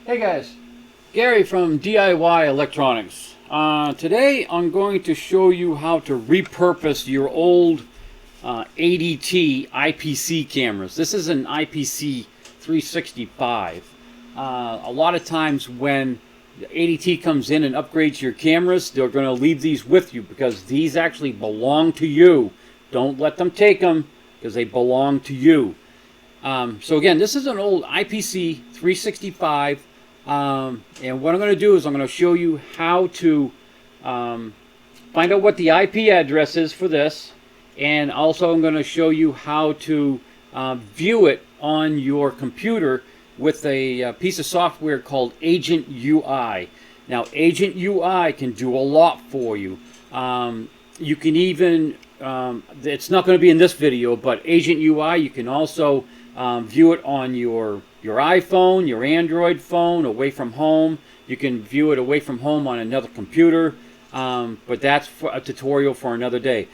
Hey guys, Gary from DIY Electronics. Today I'm going to show you how to repurpose your old ADT IPC cameras. This is an IPC 365. A lot of times when the ADT comes in and upgrades your cameras, they're going to leave these with you because these actually belong to you. Don't let them take them because they belong to you. So again, this is an old IPC 365. And what I'm going to do is I'm going to show you how to find out what the IP address is for this, and also I'm going to show you how to view it on your computer with a piece of software called Agent UI. Now, Agent UI can do a lot for you. You can even, it's not going to be in this video, but Agent UI, you can also view it on your iPhone, your Android phone, away from home. You can view it away from home on another computer, but that's for a tutorial for another day.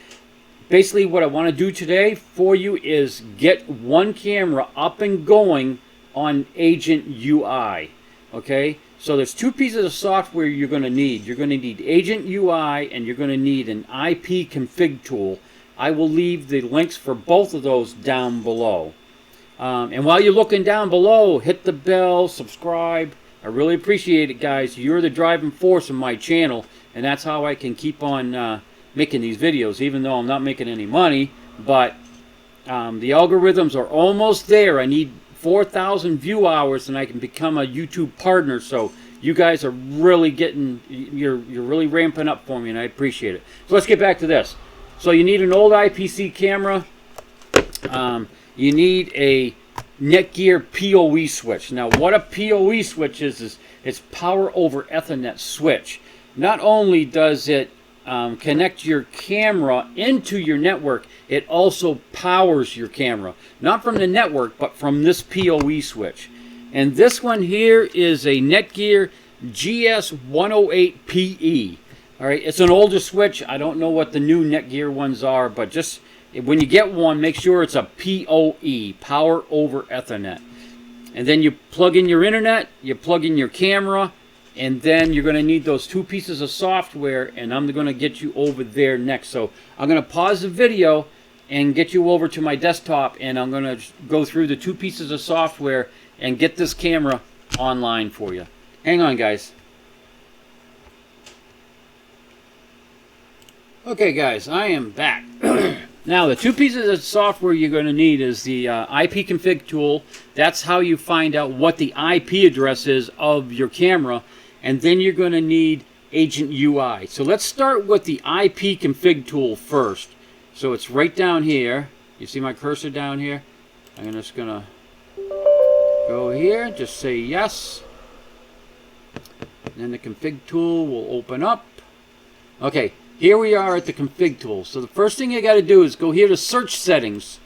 Basically, what I want to do today for you is get one camera up and going on Agent UI. Okay, so there's two pieces of software you're going to need. You're going to need Agent UI, and you're going to need an IP config tool. I will leave the links for both of those down below. And while you're looking down below, hit the bell, subscribe. I really appreciate it, guys. You're the driving force of my channel, and that's how I can keep on making these videos, even though I'm not making any money. But the algorithms are almost there. I need 4,000 view hours, and I can become a YouTube partner. So you guys are really you're really ramping up for me, and I appreciate it. So let's get back to this. So you need an old IPC camera. You need a Netgear PoE switch. Now, what a PoE switch is it's power over Ethernet switch. Not only does it connect your camera into your network, it also powers your camera. Not from the network, but from this PoE switch. And this one here is a Netgear GS108PE. All right, it's an older switch. I don't know what the new Netgear ones are, but just when you get one, make sure it's a PoE, power over Ethernet. And then you plug in your internet, you plug in your camera, and then you're going to need those two pieces of software, and I'm going to get you over there next. So I'm going to pause the video and get you over to my desktop, and I'm going to go through the two pieces of software and get this camera online for you. Hang on, guys. Okay, guys, I am back. Now, the two pieces of software you're going to need is the IP config tool. That's how you find out what the IP address is of your camera. And then you're going to need Agent UI. So let's start with the IP config tool first. So it's right down here. You see my cursor down here? I'm just going to go here, just say yes. And then the config tool will open up. Okay. Here we are at the config tool. So the first thing you got to do is go here to search settings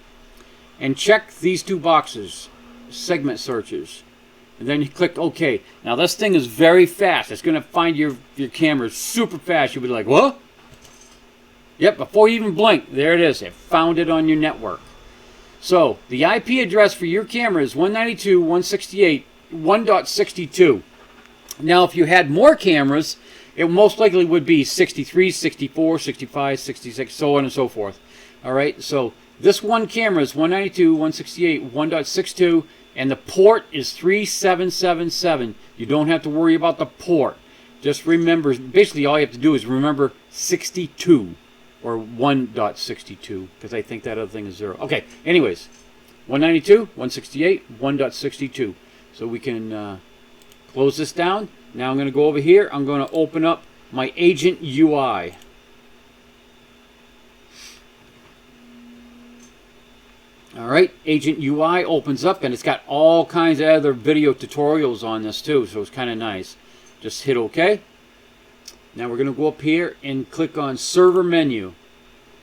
and check these two boxes, segment searches. And then you click OK. Now this thing is very fast. It's going to find your camera super fast. You'll be like, what? Yep, before you even blink, there it is. It found it on your network. So the IP address for your camera is 192.168.1.62. Now if you had more cameras, it most likely would be 63, 64, 65, 66, so on and so forth. All right, so this one camera is 192.168.1.62, and the port is 3777. You don't have to worry about the port. Just remember, basically all you have to do is remember 62, or 1.62, because I think that other thing is 0. Okay, anyways, 192.168.1.62. So we can close this down. Now I'm going to go over here. I'm going to open up my Agent UI. All right, Agent UI opens up, and it's got all kinds of other video tutorials on this too, so it's kind of nice. Just hit OK. Now we're going to go up here and click on Server Menu.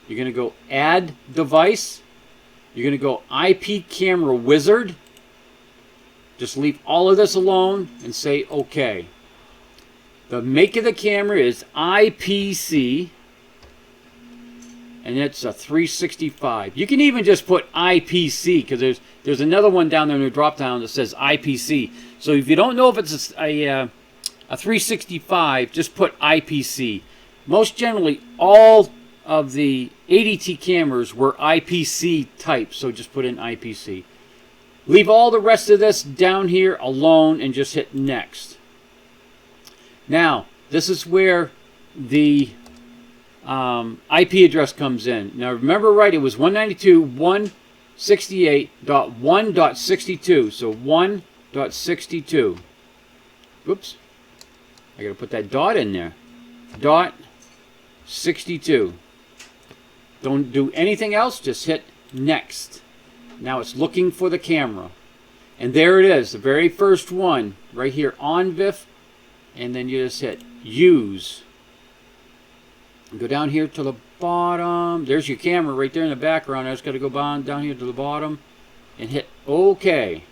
You're going to go Add Device. You're going to go IP Camera Wizard. Just leave all of this alone and say OK. The make of the camera is IPC and it's a 365. You can even just put IPC, because there's another one down there in the drop down that says IPC. So if you don't know if it's a 365, just put IPC. Most generally, all of the ADT cameras were IPC type, so just put in IPC. Leave all the rest of this down here alone and just hit next. Now, this is where the IP address comes in. Now remember, right, it was 192.168.1.62, so 1.62. Oops, I gotta put that dot in there. Dot 62. Don't do anything else, just hit next. Now it's looking for the camera. And there it is, the very first one, right here on VIF, and then you just hit use. Go down here to the bottom. There's your camera right there in the background. I just got to go down here to the bottom and hit OK.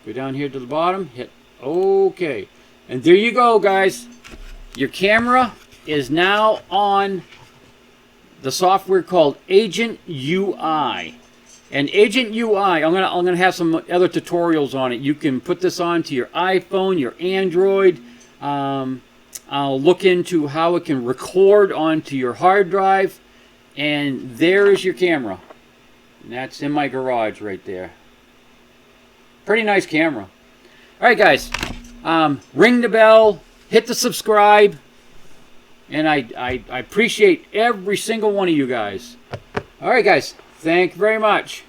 Go down here to the bottom, hit OK. And there you go, guys. Your camera is now on the software called Agent UI. And Agent UI, I'm gonna have some other tutorials on it. You can put this onto your iPhone, your Android. I'll look into how it can record onto your hard drive. And there is your camera. And that's in my garage right there. Pretty nice camera. Alright, guys. Ring the bell. Hit the subscribe. And I appreciate every single one of you guys. Alright, guys. Thank you very much.